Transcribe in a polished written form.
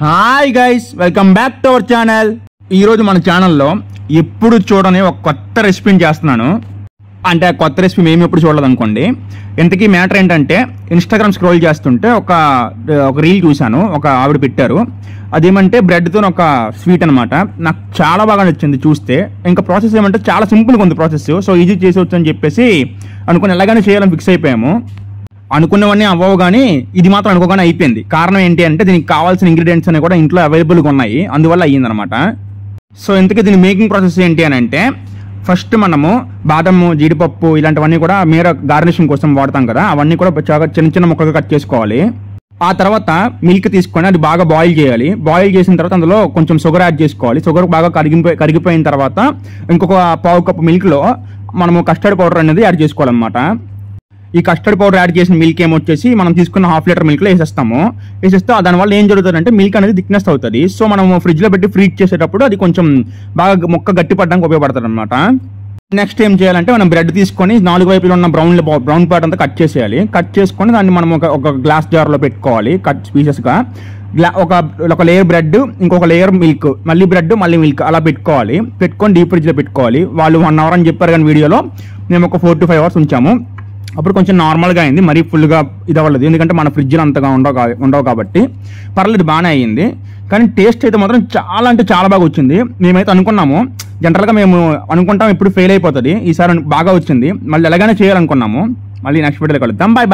Hi guys, welcome back to our channel. ఈరోజు మన ఛానల్లో ఎప్పుడు చూడని ఒక కొత్త రెసిపీని చేస్తున్నాను. అంటే ఆ కొత్త రెసిపీ మేము ఎప్పుడు చూడలేదు అనుకోండి. ఇంతకీ మ్యాటర్ ఏంటంటే, ఇన్స్టాగ్రామ్ స్క్రోల్ చేస్తుంటే ఒక రీల్ చూశాను. ఒక ఆవిడ పెట్టారు. అదేమంటే బ్రెడ్తో ఒక స్వీట్ అనమాట. నాకు చాలా బాగా నచ్చింది చూస్తే. ఇంకా ప్రాసెస్ ఏమంటే చాలా సింపుల్గా ఉంది ప్రాసెస్. సో ఈజీ చేసేవచ్చు అని చెప్పేసి అనుకుని ఎలాగైనా చేయాలని ఫిక్స్ అయిపోయాము. అనుకున్నవన్నీ అవ్వవు, కానీ ఇది మాత్రం అనుకోగానే అయిపోయింది. కారణం ఏంటి అంటే, దీనికి కావాల్సిన ఇంగ్రీడియంట్స్ అన్ని కూడా ఇంట్లో అవైలబుల్గా ఉన్నాయి, అందువల్ల అయ్యిందనమాట. సో ఇంతకీ దీని మేకింగ్ ప్రాసెస్ ఏంటి అని అంటే, ఫస్ట్ మనము బాదము, జీడిపప్పు ఇలాంటివన్నీ కూడా మీర గార్నిషింగ్ కోసం వాడతాం కదా, అవన్నీ కూడా చాలా చిన్న చిన్న ముక్కలుగా కట్ చేసుకోవాలి. ఆ తర్వాత మిల్క్ తీసుకొని అది బాగా బాయిల్ చేయాలి. బాయిల్ చేసిన తర్వాత అందులో కొంచెం షుగర్ యాడ్ చేసుకోవాలి. షుగర్ బాగా కరిగిపోయిన తర్వాత ఇంకొక పావు కప్పు మిల్క్లో మనము కస్టర్డ్ పౌడర్ అనేది యాడ్ చేసుకోవాలన్నమాట. ఈ కస్టర్డ్ పౌడర్ యాడ్ చేసిన మిల్క్ ఏమొచ్చేసి మనం తీసుకున్న హాఫ్ లీటర్ మిల్క్లో వేసేస్తే దానివల్ల ఏం జరుగుతుందంటే మిల్క్ అనేది థిక్నెస్ అవుతుంది. సో మనం ఫ్రిడ్జ్లో పెట్టి ఫ్రీజ్ చేసేటప్పుడు అది కొంచెం బాగా ముక్క గట్టి పడడానికి ఉపయోగపడుతుంది అనమాట. నెక్స్ట్ ఏం చేయాలంటే, మనం బ్రెడ్ తీసుకొని 4 వైపులో ఉన్న బ్రౌన్ పార్ట్ అంతా కట్ చేసేయాలి. కట్ చేసుకొని దాన్ని మనం ఒక గ్లాస్ జార్లో పెట్టుకోవాలి కట్ పీసెస్గా. ఒక లేయర్ బ్రెడ్, ఇంకొక లేయర్ మిల్క్, మళ్ళీ బ్రెడ్, మళ్ళీ మిల్క్ అలా పెట్టుకొని డీప్ ఫ్రిడ్జ్లో పెట్టుకోవాలి. వాళ్ళు 1 అవర్ అని చెప్పారు, కానీ వీడియోలో మేము ఒక 4 to 5 hours ఉంచాము. అప్పుడు కొంచెం నార్మల్గా అయింది, మరీ ఫుల్గా ఇది అవ్వలేదు, ఎందుకంటే మన ఫ్రిడ్జ్లో అంతగా ఉండవు కాబట్టి. పర్లేదు, బాగానే అయ్యింది. కానీ టేస్ట్ అయితే మాత్రం చాలా అంటే చాలా బాగా వచ్చింది. మేమైతే అనుకున్నాము, జనరల్గా మేము అనుకుంటాం ఇప్పుడు ఫెయిల్ అయిపోతుంది, ఈసారి బాగా వచ్చింది. మళ్ళీ ఎలాగైనా చేయాలనుకున్నాము. మళ్ళీ నెక్స్ట్ వీడియోలో కలుద్దాం. Bye bye.